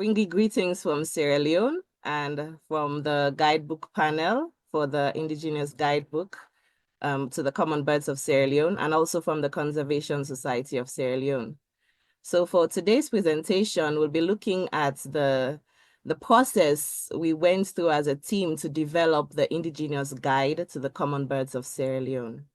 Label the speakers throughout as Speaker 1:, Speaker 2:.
Speaker 1: bring you greetings from Sierra Leone and from the guidebook panel for the Indigenous Guidebook to the Common Birds of Sierra Leone, and also from the Conservation Society of Sierra Leone. So for today's presentation, we'll be looking at the process we went through as a team to develop the Indigenous Guide to the Common Birds of Sierra Leone.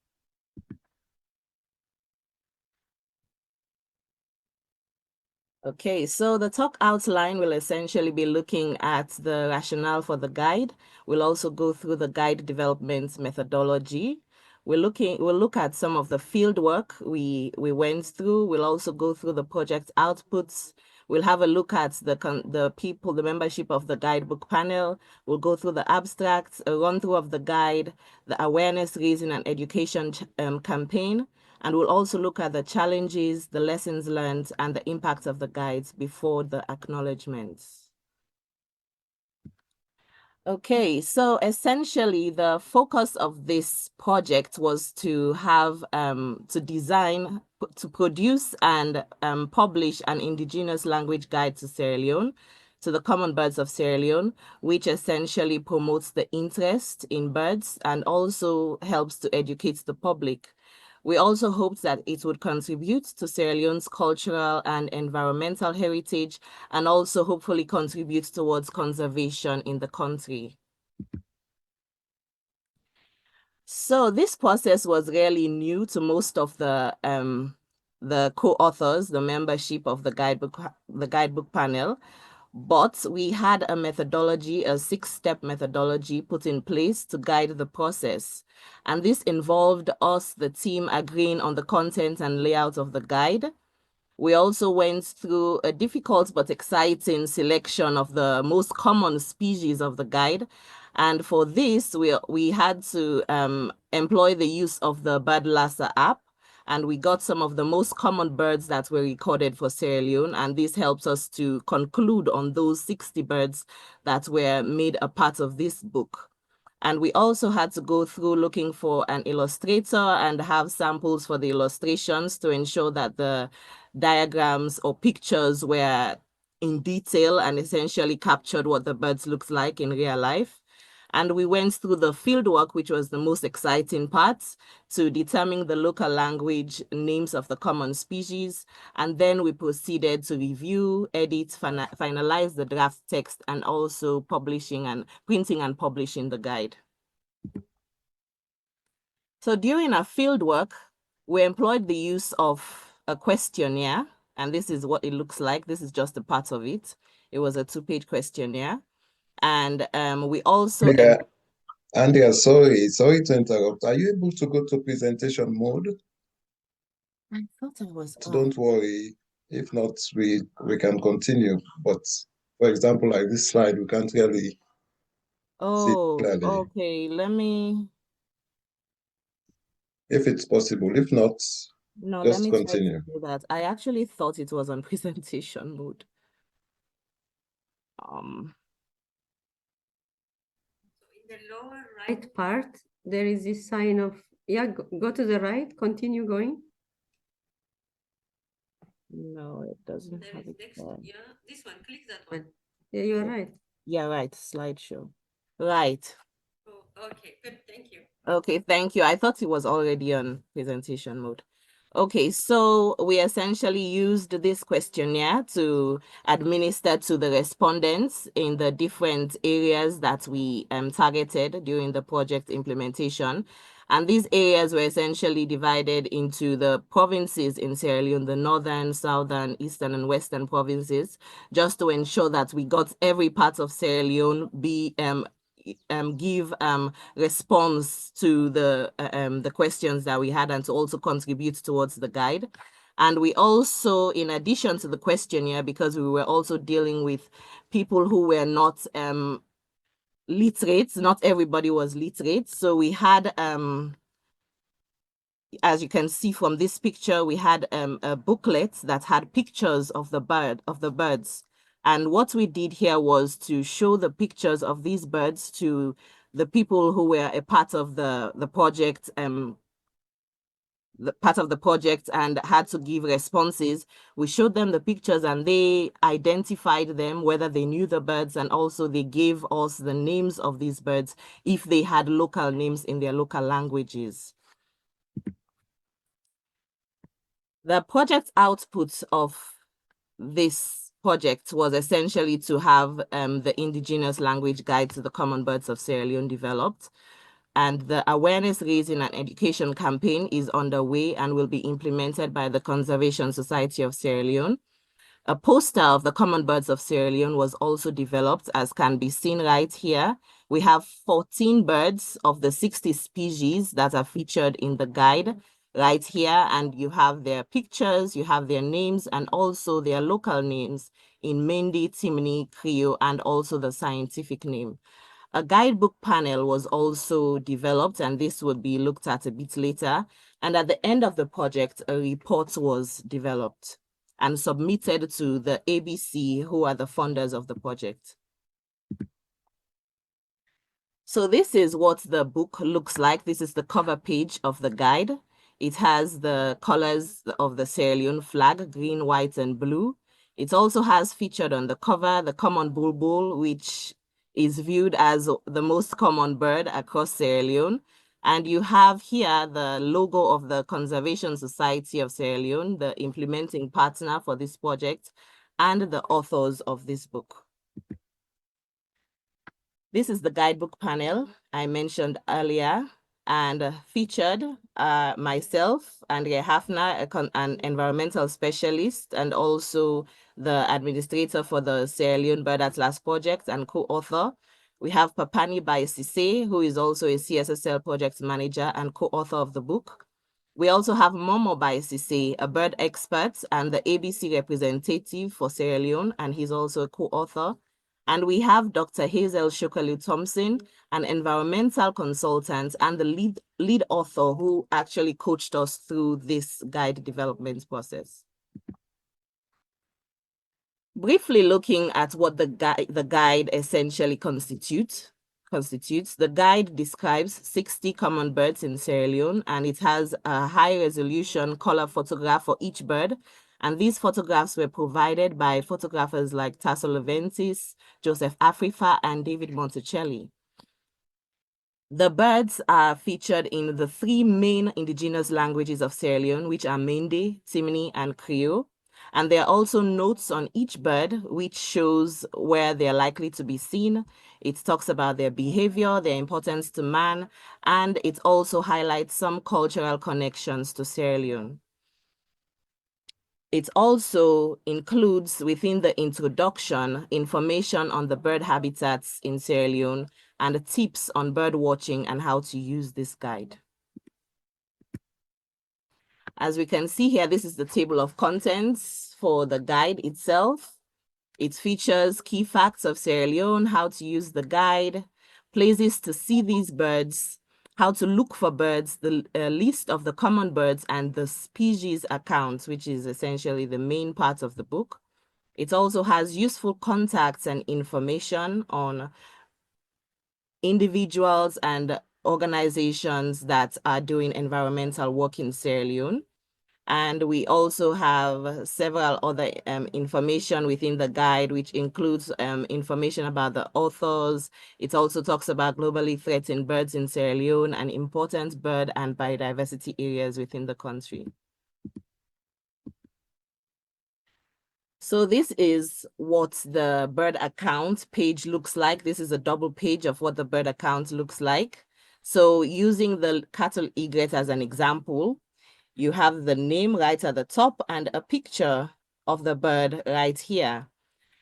Speaker 1: Okay, so the talk outline will essentially be looking at the rationale for the guide. We'll also go through the guide development methodology. We'll look at some of the field work we went through. We'll also go through the project outputs. We'll have a look at the membership of the guidebook panel. We'll go through the abstracts, a run through of the guide, the awareness raising and education campaign. And we'll also look at the challenges, the lessons learned, and the impact of the guides before the acknowledgements. Okay, so essentially the focus of this project was to have, to produce and publish an Indigenous language guide to Sierra Leone, to the Common Birds of Sierra Leone, which essentially promotes the interest in birds and also helps to educate the public. We also hoped that it would contribute to Sierra Leone's cultural and environmental heritage, and also hopefully contribute towards conservation in the country. So this process was really new to most of the co-authors, the membership of the guidebook panel. But we had a methodology, a 6-step methodology put in place to guide the process. And this involved us, the team, agreeing on the content and layout of the guide. We also went through a difficult but exciting selection of the most common species of the guide. And for this, we had to employ the use of the Birdlasser app. And we got some of the most common birds that were recorded for Sierra Leone. And this helps us to conclude on those 60 birds that were made a part of this book. And we also had to go through looking for an illustrator and have samples for the illustrations to ensure that the diagrams or pictures were in detail and essentially captured what the birds looked like in real life. And we went through the fieldwork, which was the most exciting part, to determine the local language names of the common species. And then we proceeded to review, edit, finalize the draft text, and also printing and publishing the guide. So during our fieldwork, we employed the use of a questionnaire, and this is what it looks like. This is just a part of it. It was a 2-page questionnaire. And we also...
Speaker 2: Andrea, sorry to interrupt. Are you able to go to presentation mode?
Speaker 1: I thought I was on.
Speaker 2: Don't worry. If not, we can continue. But for example, like this slide, we can't really see clearly.
Speaker 1: Okay. Let me...
Speaker 2: If it's possible. If not,
Speaker 1: no,
Speaker 2: just
Speaker 1: let me
Speaker 2: continue.
Speaker 1: try to do that. I actually thought it was on presentation mode.
Speaker 3: In the lower right part, there is this sign of, yeah, go to the right, continue going.
Speaker 1: No, it doesn't have it there.
Speaker 3: Yeah, this one, click that one. Yeah, you're right.
Speaker 1: Yeah, right, slideshow. Right.
Speaker 3: Oh, okay, good, thank you.
Speaker 1: Okay, thank you. I thought it was already on presentation mode. Okay, so we essentially used this questionnaire to administer to the respondents in the different areas that we targeted during the project implementation. And these areas were essentially divided into the provinces in Sierra Leone, the northern, southern, eastern, and western provinces, just to ensure that we got every part of Sierra Leone give response to the questions that we had and to also contribute towards the guide. And we also, in addition to the questionnaire, because we were also dealing with people who were not literate, not everybody was literate. So we had, as you can see from this picture, we had a booklet that had pictures of the birds. And what we did here was to show the pictures of these birds to the people who were a part of the project part of the project and had to give responses. We showed them the pictures and they identified them, whether they knew the birds, and also they gave us the names of these birds if they had local names in their local languages. The project output of this project was essentially to have the indigenous language guide to the common birds of Sierra Leone developed. And the awareness raising and education campaign is underway and will be implemented by the Conservation Society of Sierra Leone. A poster of the common birds of Sierra Leone was also developed, as can be seen right here. We have 14 birds of the 60 species that are featured in the guide right here, and you have their pictures, you have their names, and also their local names in Mende, Timini, Creole, and also the scientific name. A guidebook panel was also developed, and this would be looked at a bit later. And at the end of the project, a report was developed and submitted to the ABC, who are the funders of the project. So this is what the book looks like. This is the cover page of the guide. It has the colors of the Sierra Leone flag, green, white, and blue. It also has featured on the cover the common bulbul, which is viewed as the most common bird across Sierra Leone. And you have here the logo of the Conservation Society of Sierra Leone, the implementing partner for this project, and the authors of this book. This is the guidebook panel I mentioned earlier, and featured myself, Andrea Hafner, an environmental specialist, and also the administrator for the Sierra Leone Bird Atlas project and co-author. We have Papani Baisise, who is also a CSSL project manager and co-author of the book. We also have Momo Baisise, a bird expert and the ABC representative for Sierra Leone, and he's also a co-author. And we have Dr. Hazel Shokalu Thompson, an environmental consultant and the lead author who actually coached us through this guide development process. Briefly looking at what the guide essentially constitutes. The guide describes 60 common birds in Sierra Leone, and it has a high resolution color photograph for each bird. And these photographs were provided by photographers like Tasso Leventis, Joseph Afrifa, and David Monticelli. The birds are featured in the 3 main indigenous languages of Sierra Leone, which are Mende, Timini, and Creole. And there are also notes on each bird, which shows where they're likely to be seen. It talks about their behavior, their importance to man, and it also highlights some cultural connections to Sierra Leone. It also includes within the introduction information on the bird habitats in Sierra Leone and tips on bird watching and how to use this guide. As we can see here, this is the table of contents for the guide itself. It features key facts of Sierra Leone, how to use the guide, places to see these birds, how to look for birds, the list of the common birds, and the species accounts, which is essentially the main part of the book. It also has useful contacts and information on individuals and organizations that are doing environmental work in Sierra Leone. And we also have several other information within the guide, which includes information about the authors. It also talks about globally threatened birds in Sierra Leone and important bird and biodiversity areas within the country. So this is what the bird account page looks like. This is a double page of what the bird account looks like. So using the cattle egret as an example, you have the name right at the top and a picture of the bird right here.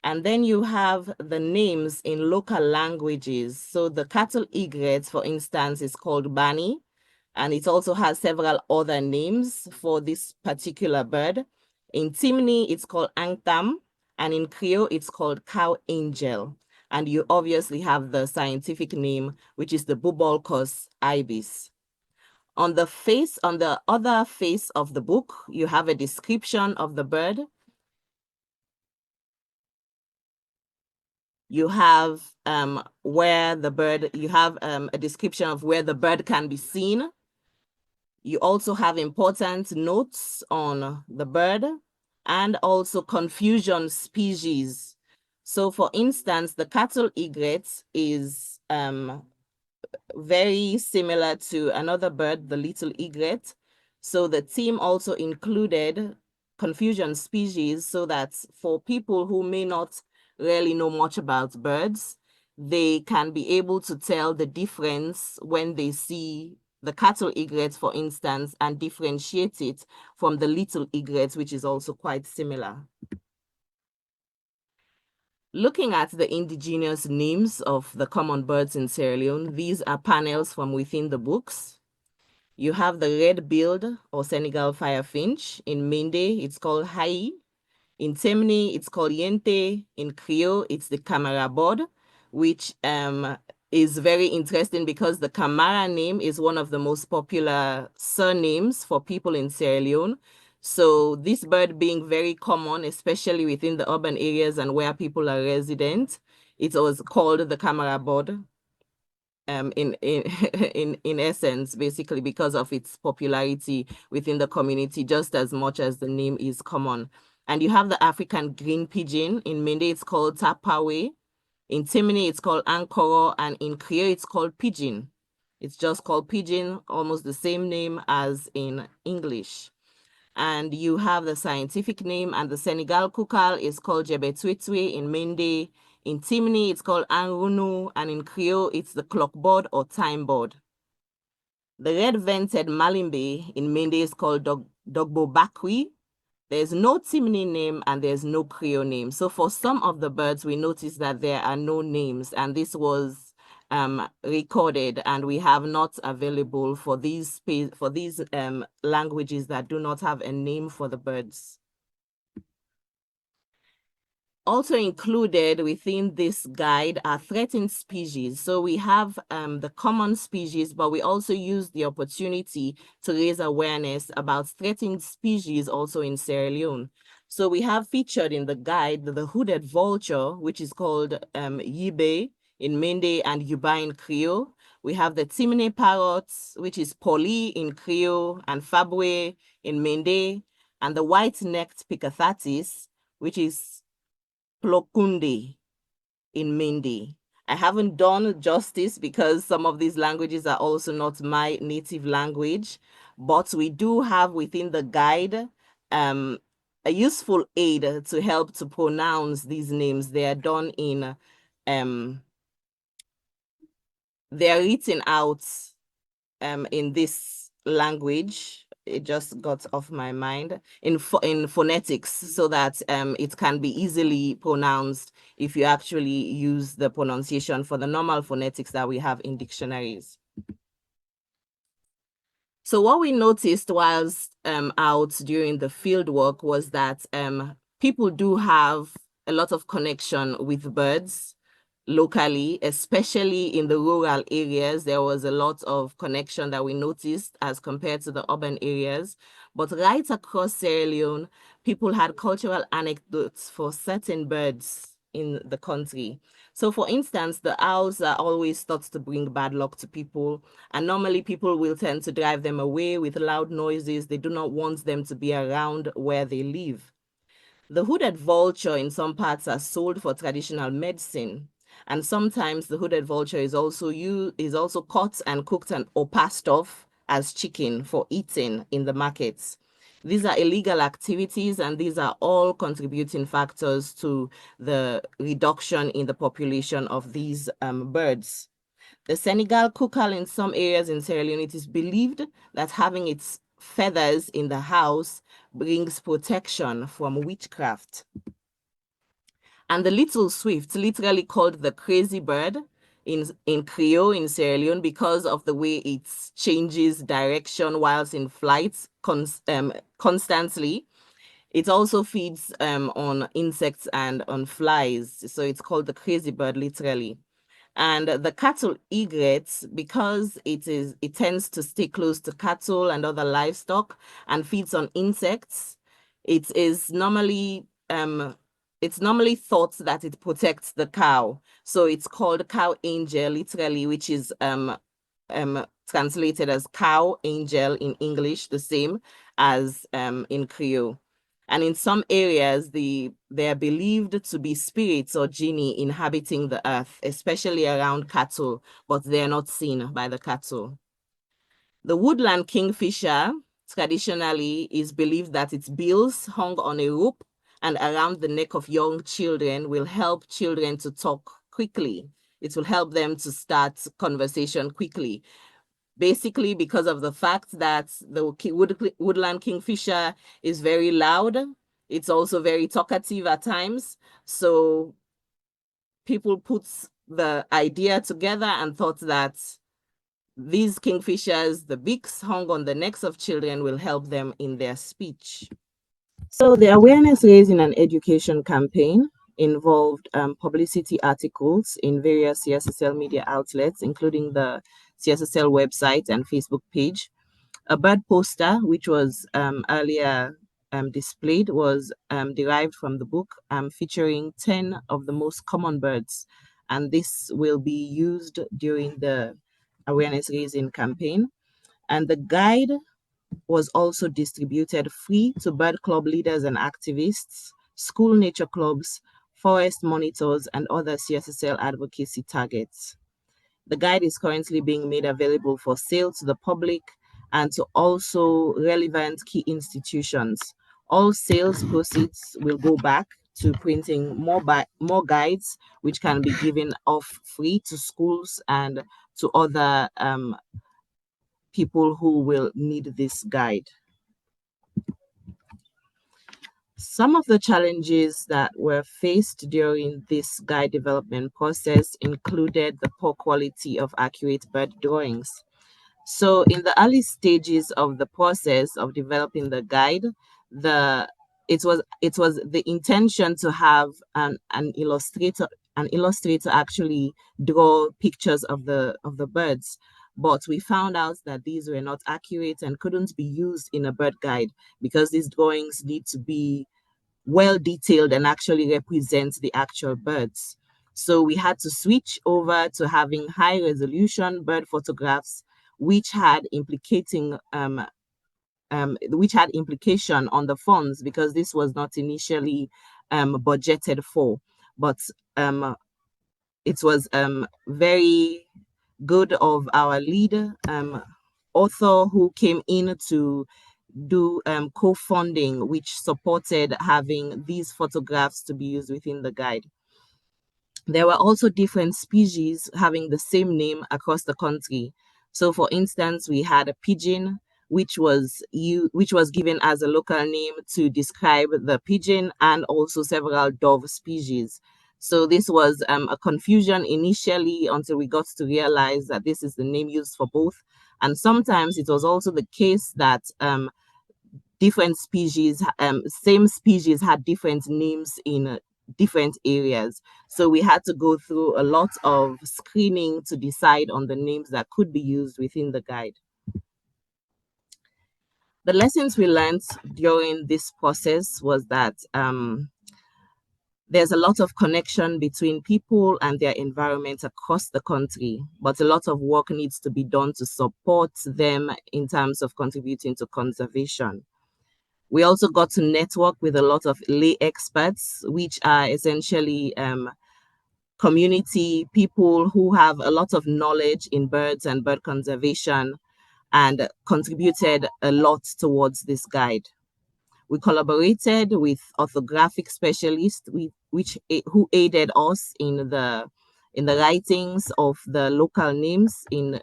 Speaker 1: And then you have the names in local languages. So the cattle egret, for instance, is called Bani, and it also has several other names for this particular bird. In Timni, it's called Angtam, and in Creole, it's called cow angel. And you obviously have the scientific name, which is the Bubolcus ibis. On the other face of the book, you have a description of the bird. You have a description of where the bird can be seen. You also have important notes on the bird and also confusion species. So for instance, the cattle egret is very similar to another bird, the little egret. So the team also included confusion species so that for people who may not really know much about birds, they can be able to tell the difference when they see the cattle egret, for instance, and differentiate it from the little egret, which is also quite similar. Looking at the indigenous names of the common birds in Sierra Leone, these are panels from within the books. You have the red-billed or Senegal firefinch. In Mende, it's called Hai. In Temne, it's called Yente. In Creole, it's the Camarabod, which is very interesting because the Camara name is one of the most popular surnames for people in Sierra Leone. So this bird being very common, especially within the urban areas and where people are resident, it was called the Camarabod in in essence, basically because of its popularity within the community, just as much as the name is common. And you have the African green pigeon. In Mende, it's called Tapawe. In Timini, it's called Ankoro. And in Creole, it's called pigeon. It's just called pigeon, almost the same name as in English. And you have the scientific name, and the Senegal kukal is called Jebetwitwe in Mende. In Timni, it's called Anrunu, and in Creole, it's the clockboard or time board. The red-vented malimbe in Mende is called Dogbo Bakwi. There's no Timni name and there's no Creole name. So for some of the birds, we noticed that there are no names, and this was recorded, and we have not available for these languages that do not have a name for the birds. Also included within this guide are threatened species. So we have the common species, but we also use the opportunity to raise awareness about threatened species also in Sierra Leone. So we have featured in the guide the hooded vulture, which is called Yibe in Mende and Yuba in Creole. We have the Timine parrots, which is Poli in Creole and Fabwe in Mende, and the white-necked Picathatis, which is Plokunde in Mende. I haven't done justice because some of these languages are also not my native language, but we do have within the guide a useful aid to help to pronounce these names. They are done in, they are written out in this language. It just got off my mind in phonetics so that it can be easily pronounced if you actually use the pronunciation for the normal phonetics that we have in dictionaries. So what we noticed whilst out during the field work was that people do have a lot of connection with birds locally, especially in the rural areas. There was a lot of connection that we noticed as compared to the urban areas. But right across Sierra Leone, people had cultural anecdotes for certain birds in the country. So for instance, the owls are always thought to bring bad luck to people, and normally people will tend to drive them away with loud noises. They do not want them to be around where they live. The hooded vulture in some parts are sold for traditional medicine. And sometimes the hooded vulture is also caught and cooked or passed off as chicken for eating in the markets. These are illegal activities, and these are all contributing factors to the reduction in the population of these birds. The Senegal kukal in some areas in Sierra Leone, it is believed that having its feathers in the house brings protection from witchcraft. And the little swift, literally called the crazy bird in Creole in Sierra Leone because of the way it changes direction whilst in flight constantly. It also feeds on insects and on flies. So it's called the crazy bird, literally. And the cattle egret, because it tends to stay close to cattle and other livestock and feeds on insects, it is normally it's normally thought that it protects the cow. So it's called cow angel, literally, which is translated as cow, angel in English, the same as in Creole. And in some areas, they are believed to be spirits or genie inhabiting the earth, especially around cattle, but they are not seen by the cattle. The woodland kingfisher traditionally is believed that its bills hung on a rope and around the neck of young children will help children to talk quickly. It will help them to start conversation quickly. Basically, because of the fact that the woodland kingfisher is very loud, it's also very talkative at times. So people put the idea together and thought that these kingfishers, the beaks hung on the necks of children, will help them in their speech. So the awareness raising and education campaign involved publicity articles in various CSSL media outlets, including the CSSL website and Facebook page. A bird poster, which was earlier displayed, was derived from the book featuring 10 of the most common birds. And this will be used during the awareness raising campaign. And the guide was also distributed free to bird club leaders and activists, school nature clubs, forest monitors, and other CSSL advocacy targets. The guide is currently being made available for sale to the public and to also relevant key institutions. All sales proceeds will go back to printing more guides, which can be given off free to schools and to other people who will need this guide. Some of the challenges that were faced during this guide development process included the poor quality of accurate bird drawings. So in the early stages of the process of developing the guide, it was the intention to have an illustrator actually draw pictures of the birds. But we found out that these were not accurate and couldn't be used in a bird guide because these drawings need to be well detailed and actually represent the actual birds. So we had to switch over to having high resolution bird photographs, which had implication on the funds because this was not initially budgeted for, but it was very good of our lead author who came in to do co-funding, which supported having these photographs to be used within the guide. There were also different species having the same name across the country. So for instance, we had a pigeon, which was given as a local name to describe the pigeon, and also several dove species. So this was a confusion initially until we got to realize that this is the name used for both. And sometimes it was also the case that different species, same species had different names in different areas. So we had to go through a lot of screening to decide on the names that could be used within the guide. The lessons we learned during this process was that there's a lot of connection between people and their environment across the country, but a lot of work needs to be done to support them in terms of contributing to conservation. We also got to network with a lot of lay experts, which are essentially community people who have a lot of knowledge in birds and bird conservation and contributed a lot towards this guide. We collaborated with orthographic specialists who aided us in the writings of the local names, in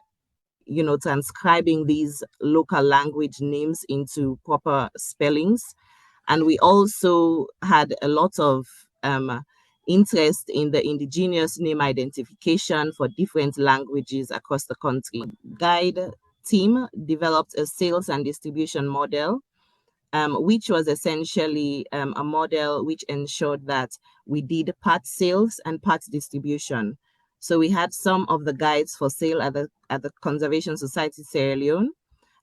Speaker 1: transcribing these local language names into proper spellings. And we also had a lot of interest in the indigenous name identification for different languages across the country. Guide team developed a sales and distribution model, which was essentially a model which ensured that we did part sales and part distribution. So we had some of the guides for sale at the Conservation Society Sierra Leone,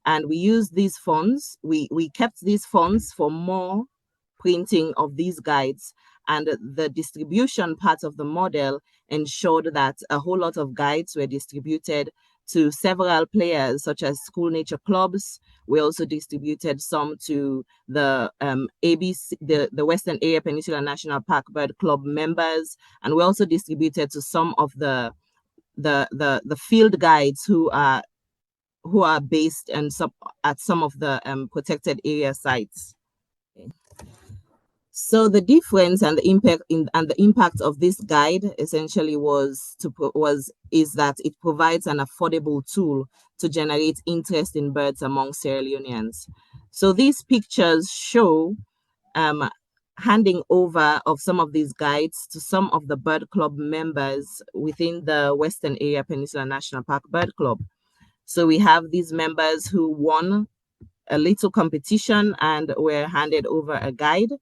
Speaker 1: and we used these funds. We kept these funds for more printing of these guides, and the distribution part of the model ensured that a whole lot of guides were distributed to several players such as school nature clubs. We also distributed some to the ABC, the Western Area Peninsula National Park Bird Club members, and we also distributed to some of the field guides who are based and at some of the protected area sites. Okay. So the difference and the impact of this guide essentially is that it provides an affordable tool to generate interest in birds among Sierra Leoneans. So these pictures show handing over of some of these guides to some of the bird club members within the Western Area Peninsula National Park Bird Club. So we have these members who won a little competition and were handed over a guide.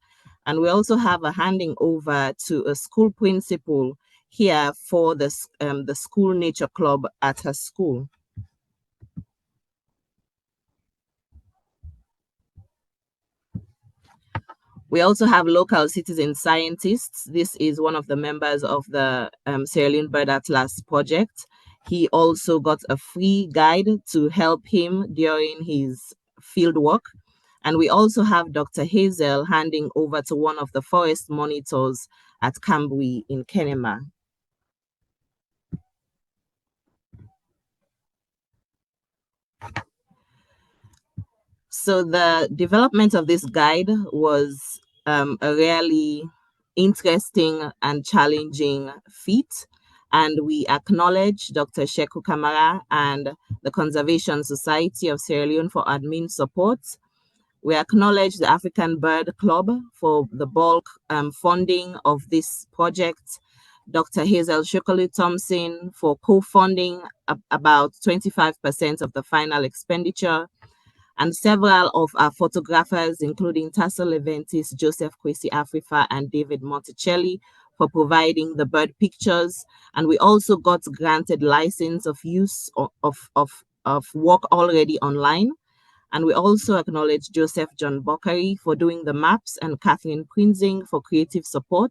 Speaker 1: And we also have a handing over to a school principal here for the school nature club at her school. We also have local citizen scientists. This is one of the members of the Sierra Leone Bird Atlas project. He also got a free guide to help him during his field work. And we also have Dr. Hazel handing over to one of the forest monitors at Kambui in Kenema. So the development of this guide was a really interesting and challenging feat. And we acknowledge Dr. Sheku Kamara and the Conservation Society of Sierra Leone for admin support. We acknowledge the African Bird Club for the bulk funding of this project, Dr. Hazel Shokolu Thompson for co-funding about 25% of the final expenditure, and several of our photographers, including Tasso Leventis, Joseph Kwesi Afrifa, and David Monticelli, for providing the bird pictures. And we also got granted license of use of work already online. And we also acknowledge Joseph John Bokari for doing the maps and Catherine Prinzing for creative support,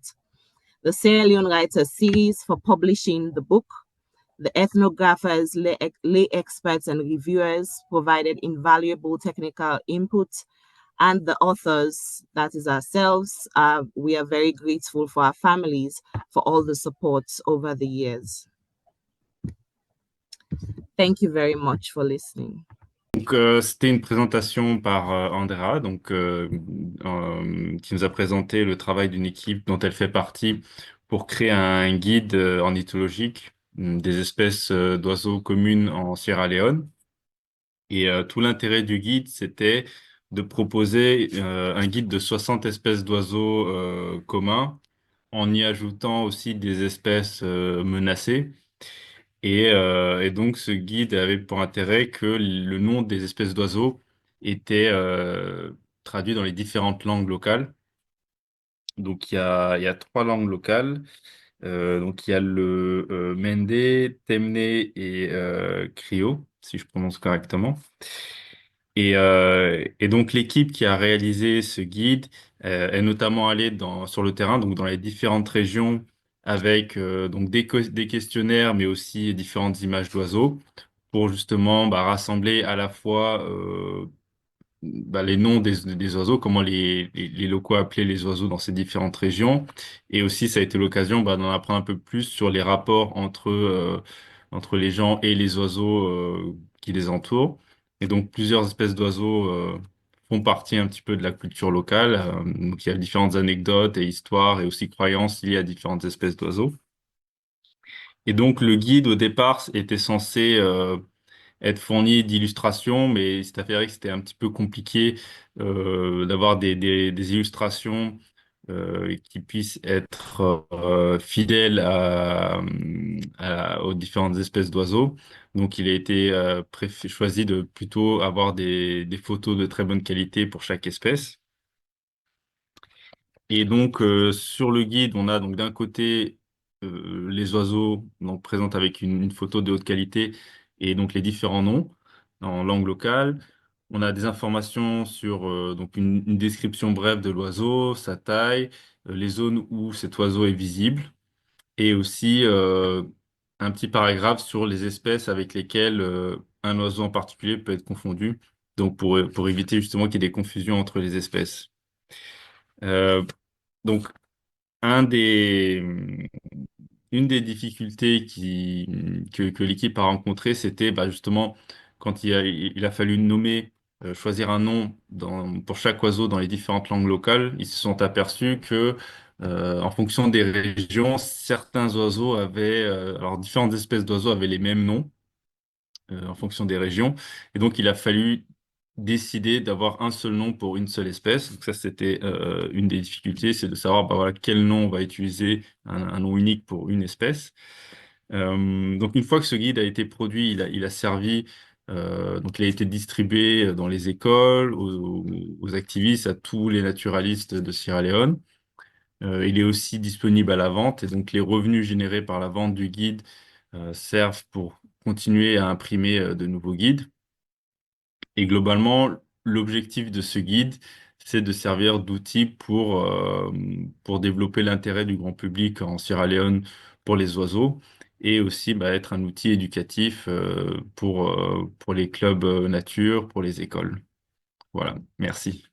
Speaker 1: the Sierra Leone Writers Series for publishing the book, the ethnographers, lay experts, and reviewers provided invaluable technical input, and the authors, that is ourselves, we are very grateful for our families for all the support over the years. Thank you very much for listening.
Speaker 4: Donc, c'était une présentation par Andrea, donc, qui nous a présenté le travail d'une équipe dont elle fait partie pour créer un guide ornithologique des espèces d'oiseaux communes en Sierra Leone. Et tout l'intérêt du guide, c'était de proposer un guide de 60 espèces d'oiseaux communs, en y ajoutant aussi des espèces menacées. Et donc, ce guide avait pour intérêt que le nom des espèces d'oiseaux était traduit dans les différentes langues locales. Donc, il y a 3 langues locales. Donc, il y a le Mende, Temne et Krio, si je prononce correctement. Et donc, l'équipe qui a réalisé ce guide est notamment allée sur le terrain, donc dans les différentes régions, avec donc des questionnaires, mais aussi différentes images d'oiseaux, pour justement rassembler à la fois les noms des oiseaux, comment les locaux appelaient les oiseaux dans ces différentes régions. Et aussi, ça a été l'occasion d'en apprendre un peu plus sur les rapports entre les gens et les oiseaux qui les entourent. Et donc, plusieurs espèces d'oiseaux font partie un petit peu de la culture locale. Donc, il y a différentes anecdotes et histoires et aussi croyances liées à différentes espèces d'oiseaux. Et donc, le guide, au départ, était censé être fourni d'illustrations, mais il s'est avéré que c'était un petit peu compliqué d'avoir des illustrations qui puissent être fidèles aux différentes espèces d'oiseaux. Donc, il a été choisi de plutôt avoir des photos de très bonne qualité pour chaque espèce. Et donc, sur le guide, on a donc d'un côté les oiseaux donc, présentés avec une photo de haute qualité et donc les différents noms en langue locale. On a des informations sur donc une description brève de l'oiseau, sa taille, les zones où cet oiseau est visible, et aussi un petit paragraphe sur les espèces avec lesquelles un oiseau en particulier peut être confondu, donc pour éviter justement qu'il y ait des confusions entre les espèces. Euh, donc, un des, une des difficultés que l'équipe a rencontrées, c'était bah, justement quand il a fallu nommer, choisir un nom pour chaque oiseau dans les différentes langues locales, ils se sont aperçus que en fonction des régions, certains oiseaux avaient, alors différentes espèces d'oiseaux avaient les mêmes noms en fonction des régions. Et donc, il a fallu décider d'avoir un seul nom pour une seule espèce. Donc ça, c'était une des difficultés, c'est de savoir bah, voilà, quel nom on va utiliser, un nom unique pour une espèce. Donc, une fois que ce guide a été produit, il a servi, donc il a été distribué dans les écoles, aux activistes, à tous les naturalistes de Sierra Leone. Il est aussi disponible à la vente et donc les revenus générés par la vente du guide servent pour continuer à imprimer de nouveaux guides. Et globalement, l'objectif de ce guide, c'est de servir d'outil pour développer l'intérêt du grand public en Sierra Leone pour les oiseaux et aussi bah, être un outil éducatif pour les clubs nature, pour les écoles. Voilà, merci.